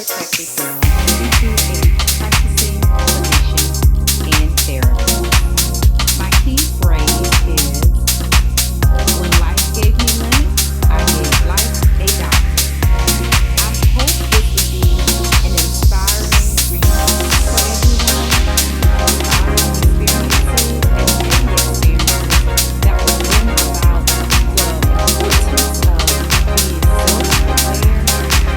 protected girl into a practicing clinician and therapist. My key phrase is when life gave me limits, I gave life a doctor. I hope this will be an inspiring resource for everyone because I have experiences and many experiences that will bring about the importance of being self-aware, dealing with traumas, and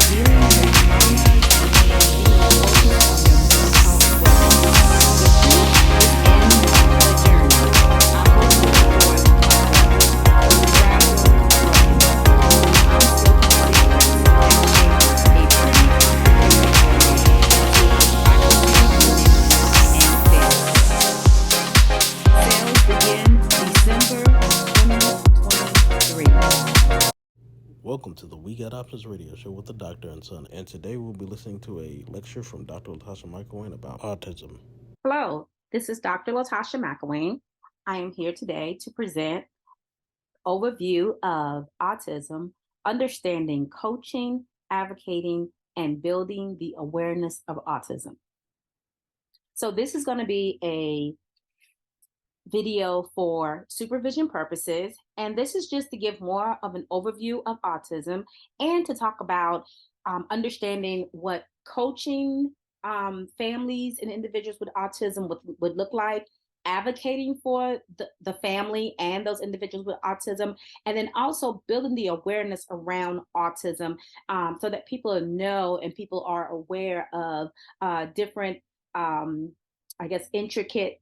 being focused on your mental health wellness. The truth is in the journey. I hope you enjoy my podcast, Gradual Growing. I'm Silky Secrets that shape a pretty complicated journey into practicing clinician and therapist. Sales begin December 2023. Welcome to the We Got Options radio show with the doctor and son, and today we'll be listening to a lecture from Dr. Latasha McElwain about autism. Hello, this is Dr. Latasha McElwain. I am here today to present overview of autism, understanding coaching, advocating, and building the awareness of autism. So this is going to be a video for supervision purposes, and this is just to give more of an overview of autism and to talk about understanding what coaching families and individuals with autism would look like, advocating for the family and those individuals with autism, and then also building the awareness around autism so that people know and people are aware of different, I guess, intricate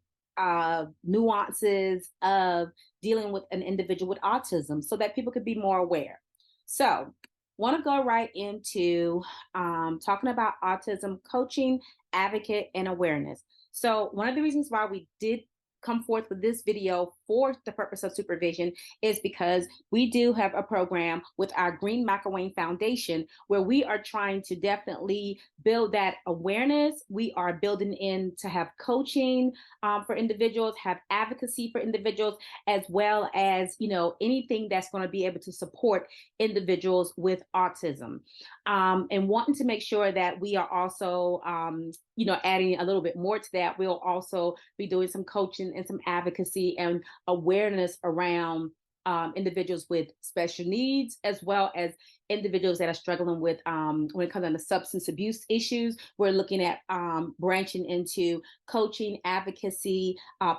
nuances of dealing with an individual with autism so that people could be more aware. So, want to go right into talking about autism coaching, advocate, and awareness. So, one of the reasons why we did come forth with this video for the purpose of supervision is because we do have a program with our Green McElwain Foundation where we are trying to definitely build that awareness. We are building in to have coaching for individuals, have advocacy for individuals, as well as, anything that's going to be able to support individuals with autism. And wanting to make sure that we are also, adding a little bit more to that. We'll also be doing some coaching and some advocacy and awareness around individuals with special needs, as well as individuals that are struggling with when it comes down to substance abuse issues. We're looking at branching into coaching, advocacy,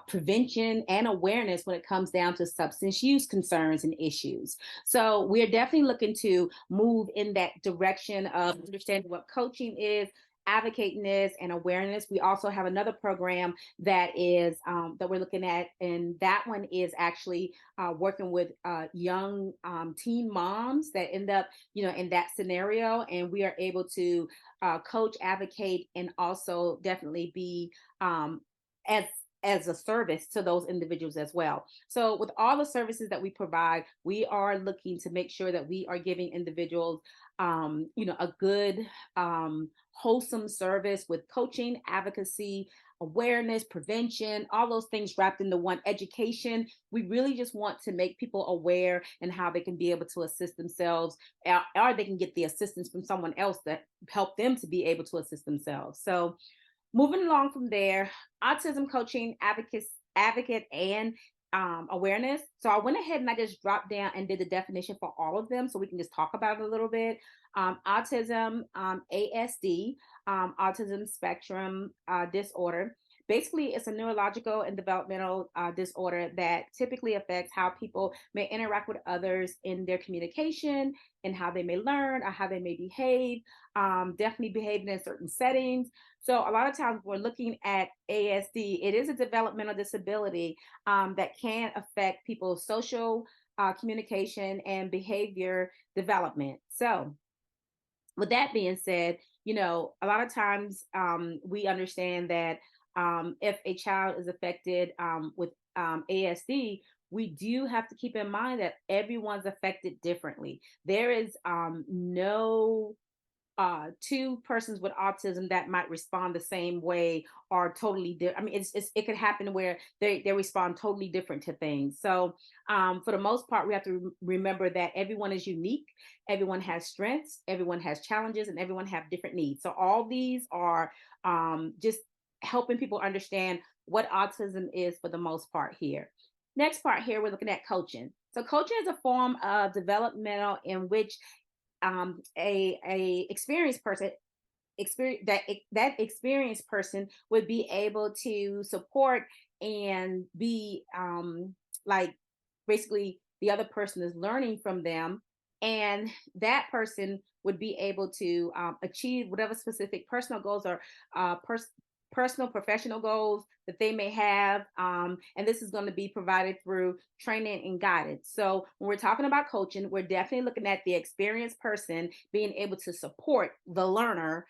prevention, and awareness when it comes down to substance use concerns and issues. So we're definitely looking to move in that direction of understanding what coaching is, advocating this, and awareness. We also have another program that is that we're looking at, and that one is actually working with young teen moms that end up, in that scenario, and we are able to coach, advocate, and also definitely be as a service to those individuals as well. So with all the services that we provide, we are looking to make sure that we are giving individuals a good wholesome service with coaching, advocacy, awareness, prevention, all those things wrapped into one. Education. We really just want to make people aware and how they can be able to assist themselves, or they can get the assistance from someone else that help them to be able to assist themselves. So moving along from there, autism coaching, advocate, and awareness. So I went ahead and I just dropped down and did the definition for all of them so we can just talk about it a little bit. Autism, ASD, autism spectrum disorder. Basically, it's a neurological and developmental disorder that typically affects how people may interact with others in their communication and how they may learn or how they may behave, definitely behaving in certain settings. So a lot of times we're looking at ASD, it is a developmental disability that can affect people's social communication and behavior development. So with that being said, a lot of times we understand that if a child is affected with ASD, we do have to keep in mind that everyone's affected differently. There is no two persons with autism that might respond the same way or totally different. I mean, it could happen where they respond totally different to things. So for the most part, we have to remember that everyone is unique, everyone has strengths, everyone has challenges, and everyone have different needs. So all these are just helping people understand what autism is for the most part here. Next part here, we're looking at coaching. So coaching is a form of developmental in which a experienced person that experienced person would be able to support and be like basically the other person is learning from them, and that person would be able to achieve whatever specific personal goals or uh, pers- personal professional goals that they may have, and this is going to be provided through training and guidance. So when we're talking about coaching, we're definitely looking at the experienced person being able to support the learner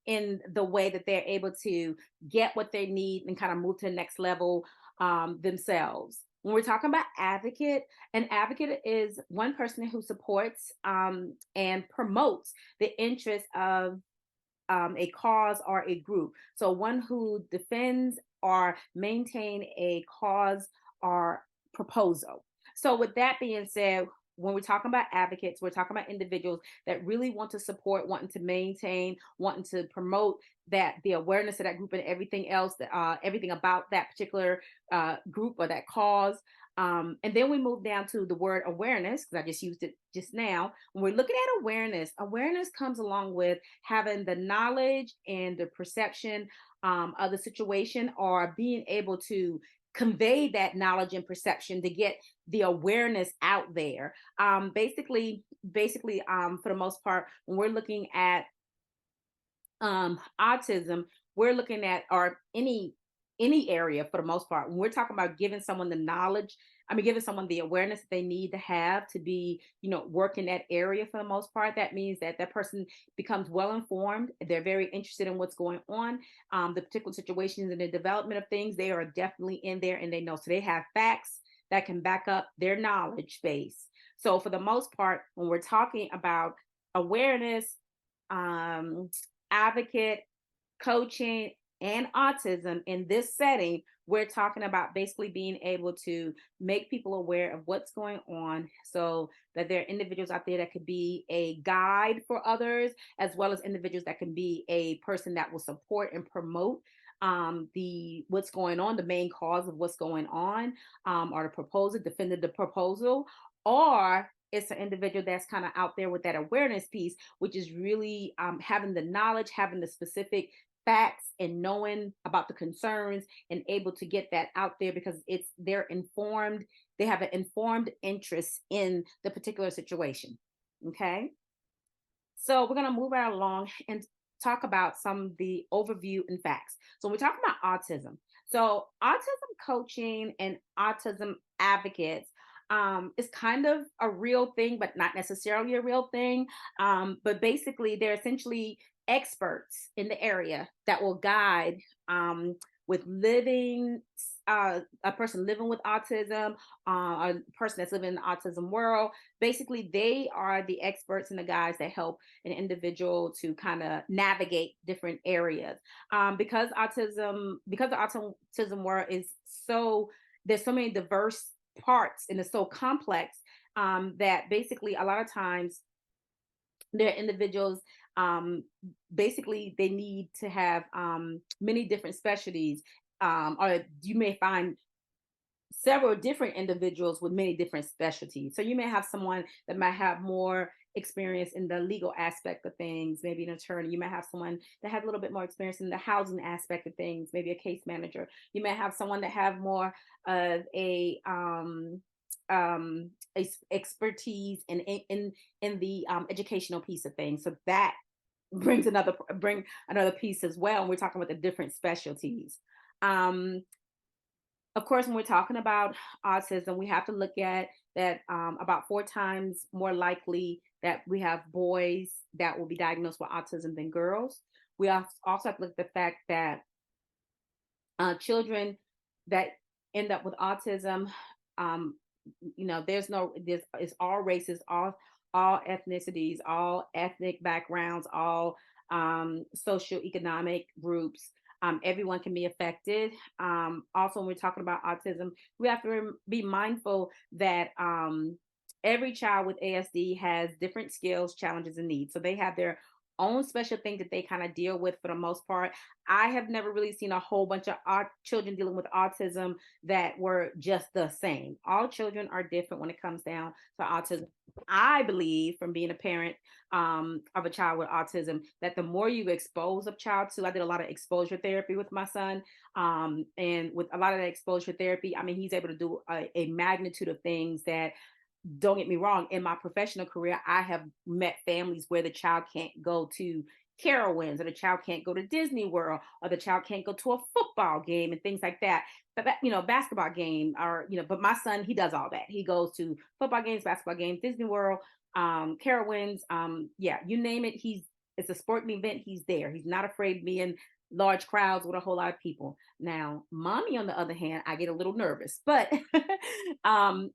in the way that they're able to get what they need and kind of move to the next level themselves. When we're talking about advocate, an advocate is one person who supports and promotes the interests of a cause or a group. So one who defends or maintain a cause or proposal. So with that being said, when we're talking about advocates, we're talking about individuals that really want to support, wanting to maintain, wanting to promote that the awareness of that group and everything else, everything about that particular group or that cause. And then we move down to the word awareness, because I just used it just now. When we're looking at awareness, awareness comes along with having the knowledge and the perception of the situation, or being able to convey that knowledge and perception to get the awareness out there. For the most part, when we're looking at autism, we're looking at or any area for the most part. When we're talking about giving someone the knowledge, I mean, giving someone the awareness that they need to have to be, work in that area for the most part, that means that that person becomes well informed. They're very interested in what's going on, the particular situations and the development of things. They are definitely in there and they know. So they have facts that can back up their knowledge base. So for the most part, when we're talking about awareness, um, advocate, coaching, and autism in this setting, we're talking about basically being able to make people aware of what's going on so that there are individuals out there that could be a guide for others, as well as individuals that can be a person that will support and promote the what's going on, the main cause of what's going on, or the proposal, defended the proposal, or it's an individual that's kind of out there with that awareness piece, which is really having the knowledge, having the specific facts, and knowing about the concerns and able to get that out there because they're informed, they have an informed interest in the particular situation. Okay, so we're going to move right along and talk about some of the overview and facts. So we're talking about autism. So autism coaching and autism advocates is kind of a real thing, but not necessarily a real thing. But basically, they're essentially experts in the area that will guide with living a person living with autism, a person that's living in the autism world. Basically, they are the experts and the guys that help an individual to kind of navigate different areas. Because the autism world is so there's so many diverse parts and it's so complex, that basically a lot of times there are individuals, basically they need to have many different specialties, or you may find several different individuals with many different specialties. So you may have someone that might have more experience in the legal aspect of things, maybe an attorney. You might have someone that has a little bit more experience in the housing aspect of things, maybe a case manager. You may have someone that have more of expertise in the educational piece of things. So that bring another piece as well. And we're talking about the different specialties. Um, of course, when we're talking about autism, we have to look at that about 4 times more likely that we have boys that will be diagnosed with autism than girls. We also have to look at the fact that children that end up with autism, um, there's it's all races, all ethnicities, all ethnic backgrounds, all socioeconomic groups. Everyone can be affected. Also, when we're talking about autism, we have to be mindful that every child with ASD has different skills, challenges, and needs. So they have their own special thing that they kind of deal with for the most part. I have never really seen a whole bunch of children dealing with autism that were just the same. All children are different when it comes down to autism. I believe, from being a parent of a child with autism, that the more you expose a child to, I did a lot of exposure therapy with my son. And with a lot of that exposure therapy, I mean, he's able to do a magnitude of things that, don't get me wrong, in my professional career, I have met families where the child can't go to Carowinds, or the child can't go to Disney World, or the child can't go to a football game and things like that. But basketball game, or but my son, he does all that. He goes to football games, basketball games, Disney World, Carowinds, yeah, you name it. It's a sporting event. He's there. He's not afraid of being large crowds with a whole lot of people. Now, mommy, on the other hand, I get a little nervous, but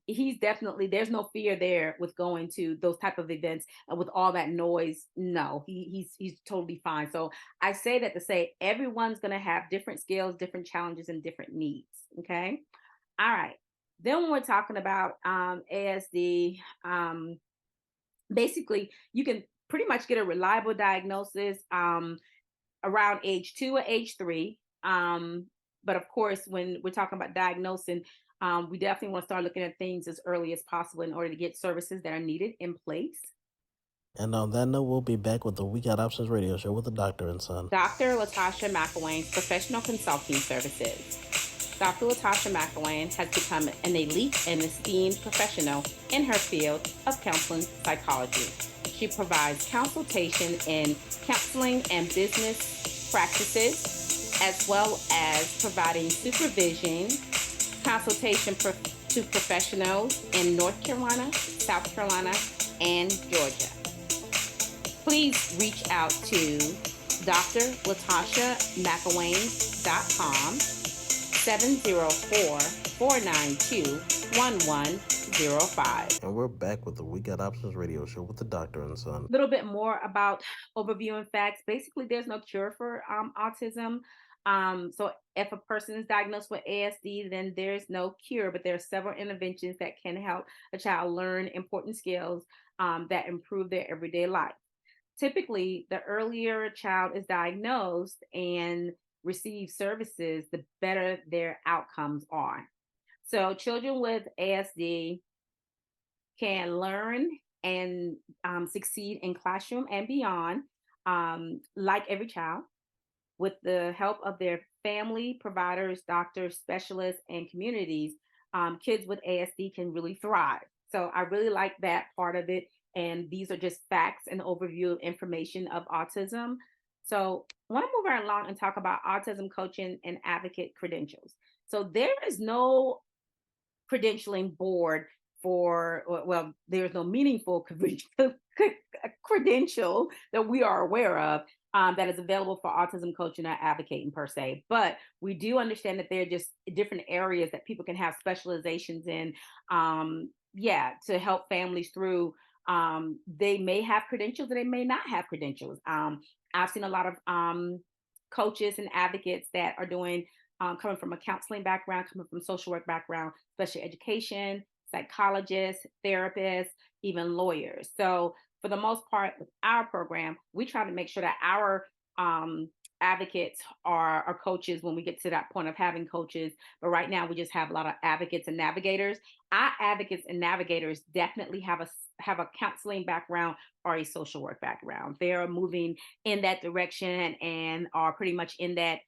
he's definitely, there's no fear there with going to those type of events with all that noise. No, he's totally fine. So I say that to say everyone's going to have different skills, different challenges, and different needs. Okay. All right. Then when we're talking about ASD, basically you can pretty much get a reliable diagnosis around age 2 or age 3. But of course, when we're talking about diagnosing, we definitely want to start looking at things as early as possible in order to get services that are needed in place. And on that note, we'll be back with the We Got Options radio show with the doctor and son. Dr. Latasha McElwain's professional consulting services. Dr. Latasha McElwain has become an elite and esteemed professional in her field of counseling psychology. She provides consultation in counseling and business practices, as well as providing supervision, consultation to professionals in North Carolina, South Carolina, and Georgia. Please reach out to drlatashamcElwain.com, 704-492-1105. And we're back with the We Got Options radio show with the doctor and son. A little bit more about overview and facts. Basically, there's no cure for autism. So if a person is diagnosed with ASD, then there's no cure, but there are several interventions that can help a child learn important skills that improve their everyday life. Typically, the earlier a child is diagnosed and receives services, the better their outcomes are. So children with ASD can learn and succeed in classroom and beyond, like every child, with the help of their family, providers, doctors, specialists, and communities. Kids with ASD can really thrive. So I really like that part of it. And these are just facts and overview of information of autism. So I want to move right along and talk about autism coaching and advocate credentials. So there is no credentialing board well, there's no meaningful credential that we are aware of that is available for autism coaching or advocating per se. But we do understand that there are just different areas that people can have specializations in, to help families through. They may have credentials and they may not have credentials. I've seen a lot of coaches and advocates that are doing coming from a counseling background, coming from social work background, special education, psychologists, therapists, even lawyers. So for the most part, with our program, we try to make sure that our advocates are coaches when we get to that point of having coaches. But right now, we just have a lot of advocates and navigators. Our advocates and navigators definitely have a counseling background or a social work background. They are moving in that direction and are pretty much in that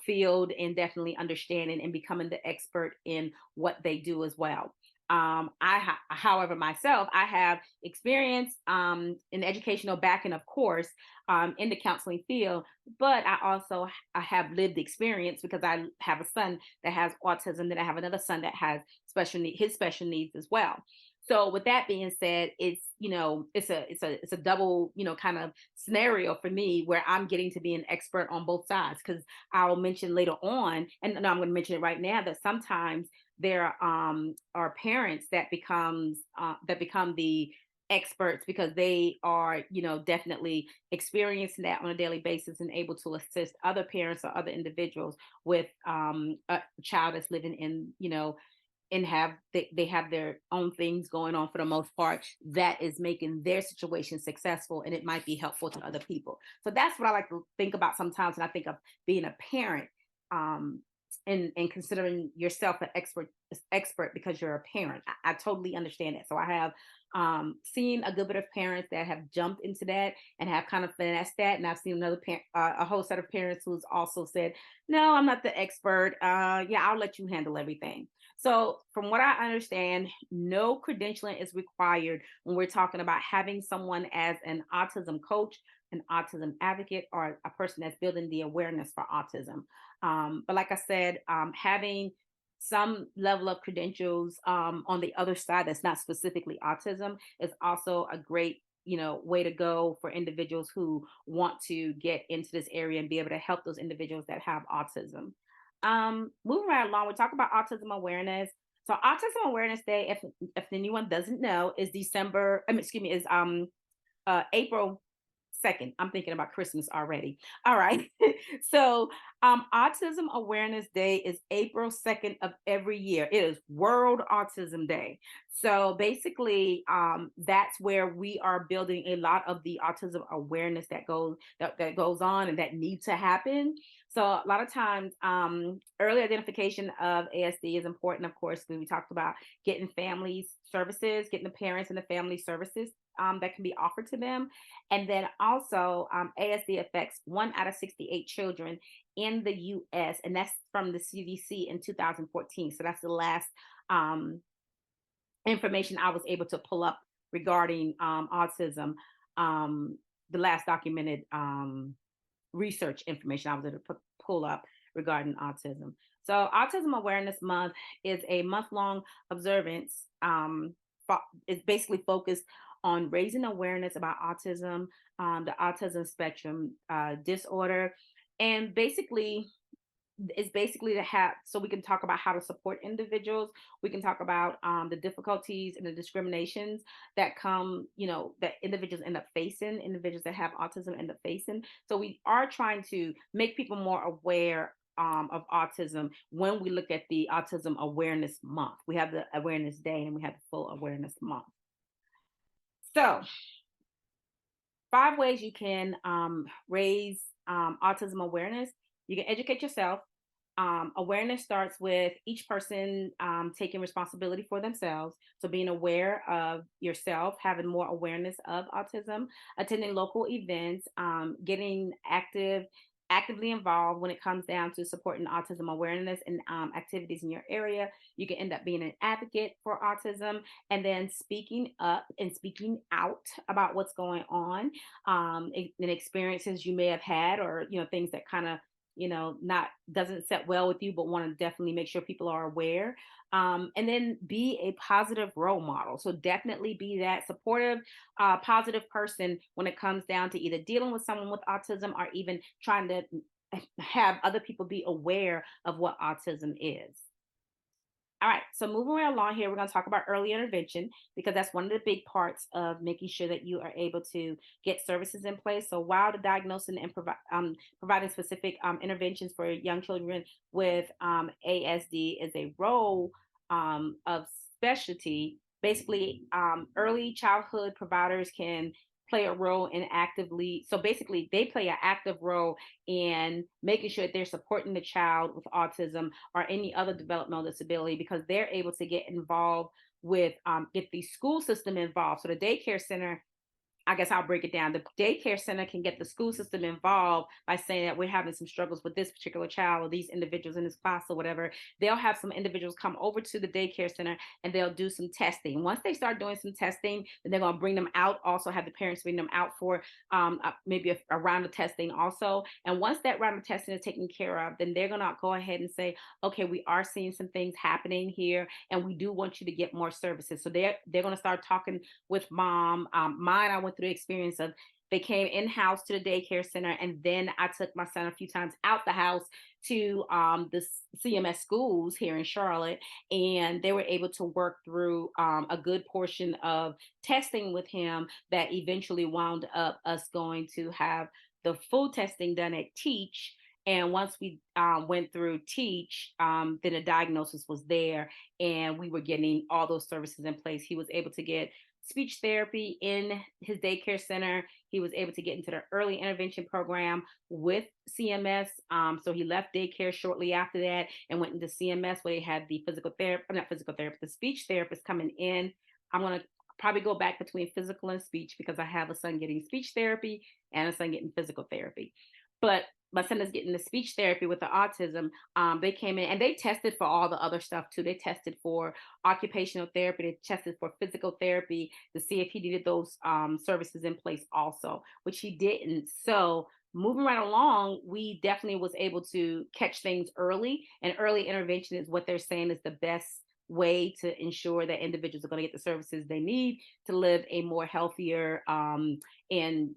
field, and definitely understanding and becoming the expert in what they do as well. However, myself, I have experience in educational backing, of course, in the counseling field, but I have lived experience because I have a son that has autism, then I have another son that has his special needs as well. So with that being said, it's a double, kind of scenario for me where I'm getting to be an expert on both sides, because I'll mention later on, and I'm going to mention it right now, that sometimes there are parents that become the experts because they are, definitely experiencing that on a daily basis and able to assist other parents or other individuals with a child that's living in, and they have their own things going on for the most part that is making their situation successful, and it might be helpful to other people. So that's what I like to think about sometimes when I think of being a parent, um and considering yourself an expert because you're a parent. I totally understand that. So I have seen a good bit of parents that have jumped into that and have kind of finessed that, and I've seen another parent, a whole set of parents who's also said, no, I'm not the expert, yeah, I'll let you handle everything. So, from what I understand, no credentialing is required when we're talking about having someone as an autism coach, an autism advocate, or a person that's building the awareness for autism. But like I said, having some level of credentials on the other side that's not specifically autism is also a great, way to go for individuals who want to get into this area and be able to help those individuals that have autism. Moving right along, we talk about autism awareness. So Autism Awareness Day, if anyone doesn't know, is December, excuse me, is April 2nd. I'm thinking about Christmas already. All right. So Autism Awareness Day is April 2nd of every year. It is World Autism Day. So basically, that's where we are building a lot of the autism awareness that goes on and that needs to happen. So a lot of times, early identification of ASD is important, of course, when we talked about getting families services, getting the parents and the family services that can be offered to them. And then also, ASD affects 1 out of 68 children in the US, and that's from the CDC in 2014. So that's the last um, information I was able to pull up regarding autism, the last documented research information I was able to pull up regarding autism. So, Autism Awareness Month is a month-long observance. It's basically focused on raising awareness about autism, the autism spectrum disorder, and basically is basically to have so we can talk about how to support individuals. We can talk about the difficulties and the discriminations that come, that individuals end up facing, individuals that have autism end up facing. So we are trying to make people more aware of autism when we look at the Autism Awareness Month. We have the Awareness Day and we have the full Awareness Month. So 5 ways you can raise autism awareness. You can educate yourself. Awareness starts with each person taking responsibility for themselves. So, being aware of yourself, having more awareness of autism, attending local events, getting actively involved when it comes down to supporting autism awareness and activities in your area. You can end up being an advocate for autism, and then speaking up and speaking out about what's going on, and experiences you may have had, or things that kind of not doesn't set well with you, but want to definitely make sure people are aware. And then be a positive role model. So definitely be that supportive, positive person when it comes down to either dealing with someone with autism or even trying to have other people be aware of what autism is. All right, so moving right along here, we're going to talk about early intervention because that's one of the big parts of making sure that you are able to get services in place. So while the diagnosing and providing specific interventions for young children with ASD is a role of specialty, basically early childhood providers can play a role in actively. So basically, they play an active role in making sure that they're supporting the child with autism or any other developmental disability because they're able to get involved with get the school system involved. So the daycare center, I guess I'll break it down. The daycare center can get the school system involved by saying that we're having some struggles with this particular child or these individuals in this class or whatever. They'll have some individuals come over to the daycare center and they'll do some testing. Once they start doing some testing, then they're going to bring them out, also have the parents bring them out for maybe a round of testing also. And once that round of testing is taken care of, then they're going to go ahead and say, okay, we are seeing some things happening here and we do want you to get more services. So they're going to start talking with mom. Mine, I went through the experience of They came in-house to the daycare center, and then I took my son a few times out the house to the CMS schools here in Charlotte, and they were able to work through a good portion of testing with him that eventually wound up us going to have the full testing done at Teach. And once we went through Teach, then a diagnosis was there, and we were getting all those services in place. He was able to get speech therapy in his daycare center. He was able to get into the early intervention program with CMS. So he left daycare shortly after that and went into CMS, where they had the physical therapy, not physical therapy, the speech therapist coming in. I'm going to probably go back between physical and speech because I have a son getting speech therapy and a son getting physical therapy. But my son is getting the speech therapy with the autism. They came in and they tested for all the other stuff too. They tested for occupational therapy. They tested for physical therapy to see if he needed those services in place also, which he didn't. So moving right along, we definitely was able to catch things early, and early intervention is what they're saying is the best way to ensure that individuals are going to get the services they need to live a more healthier and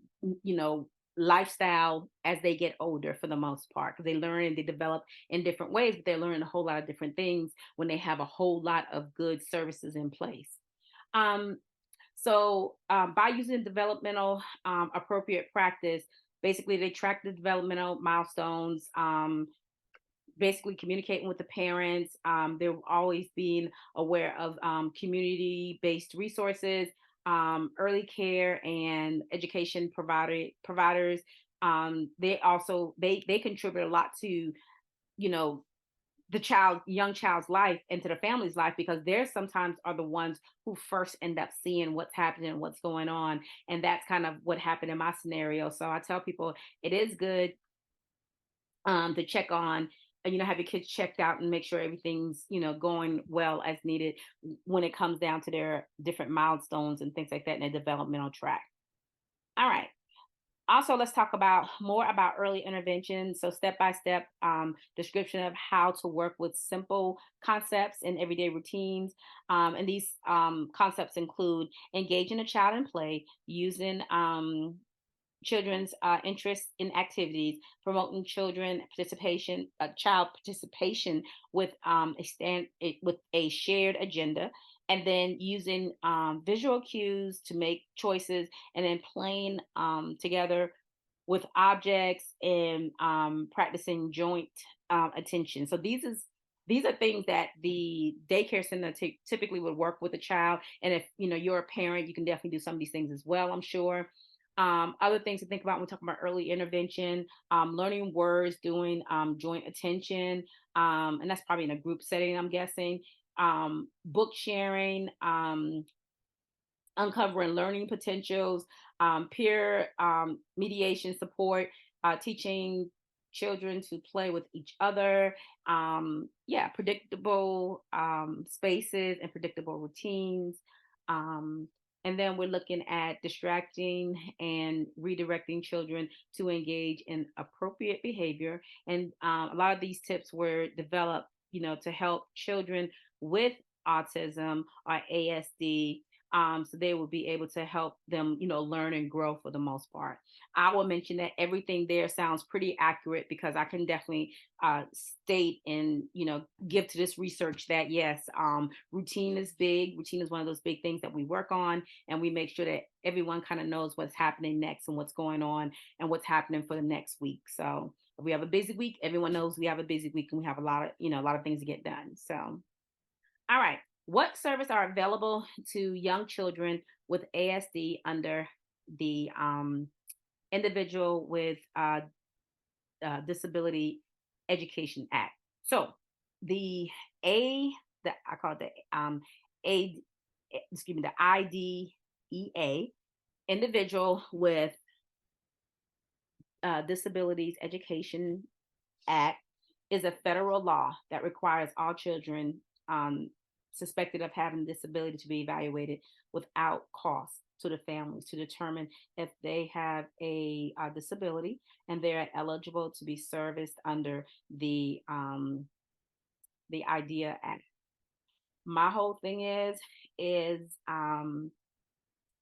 lifestyle as they get older, for the most part, because they learn and they develop in different ways, but they're learning a whole lot of different things when they have a whole lot of good services in place. um, by using developmental appropriate practice, basically they track the developmental milestones, basically communicating with the parents. They're always being aware of community-based resources, early care and education providers. They also they contribute a lot to the young child's life and to the family's life, because they're sometimes are the ones who first end up seeing what's happening and what's going on. And that's kind of what happened in my scenario. So I tell people it is good to check on, have your kids checked out and make sure everything's, going well as needed when it comes down to their different milestones and things like that in their developmental track. All right. Also, let's talk about more about early intervention. So step by step description of how to work with simple concepts in everyday routines. And these concepts include engaging a child in play, using children's interest in activities, promoting child participation with with a shared agenda, and then using visual cues to make choices, and then playing together with objects, and practicing joint attention. So these are things that the daycare center typically would work with a child. And if you're a parent, you can definitely do some of these things as well, I'm sure. Other things to think about when we're talking about early intervention: learning words, doing joint attention, and that's probably in a group setting, I'm guessing. Book sharing, uncovering learning potentials, peer mediation support, teaching children to play with each other. Predictable spaces and predictable routines. Um, and then we're looking at distracting and redirecting children to engage in appropriate behavior. And a lot of these tips were developed, to help children with autism or ASD, so they will be able to help them, learn and grow for the most part. I will mention that everything there sounds pretty accurate, because I can definitely state and, give to this research that yes, routine is big. Routine is one of those big things that we work on, and we make sure that everyone kind of knows what's happening next and what's going on and what's happening for the next week. So if we have a busy week, everyone knows we have a busy week, and we have a lot of things to get done. So, all right. What services are available to young children with ASD under the Individual with Disability Education Act? So the I call it the A, excuse me, the IDEA, Individual with Disabilities Education Act, is a federal law that requires all children suspected of having a disability to be evaluated without cost to the families to determine if they have a disability and they're eligible to be serviced under the IDEA Act. My whole thing is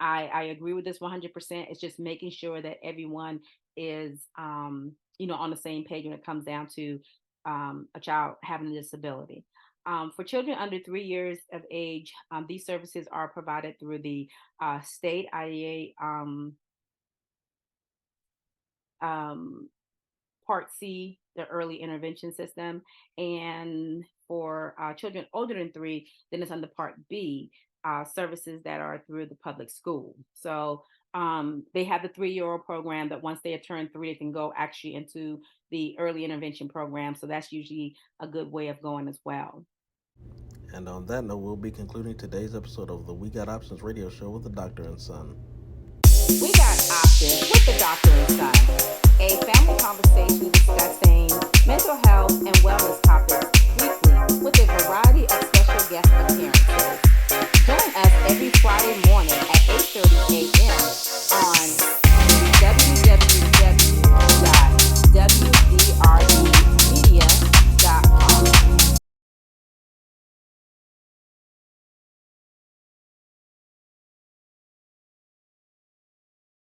I agree with this 100%. It's just making sure that everyone is, on the same page when it comes down to a child having a disability. For children under 3 years of age, these services are provided through the state IDA um, Part C, the early intervention system. And for children older than 3, then it's under Part B, services that are through the public school. So they have the 3-year-old program that once they have turned 3, they can go actually into the early intervention program. So that's usually a good way of going as well. And on that note, we'll be concluding today's episode of the We Got Options radio show with the Doctor and Son. We got options with the Doctor and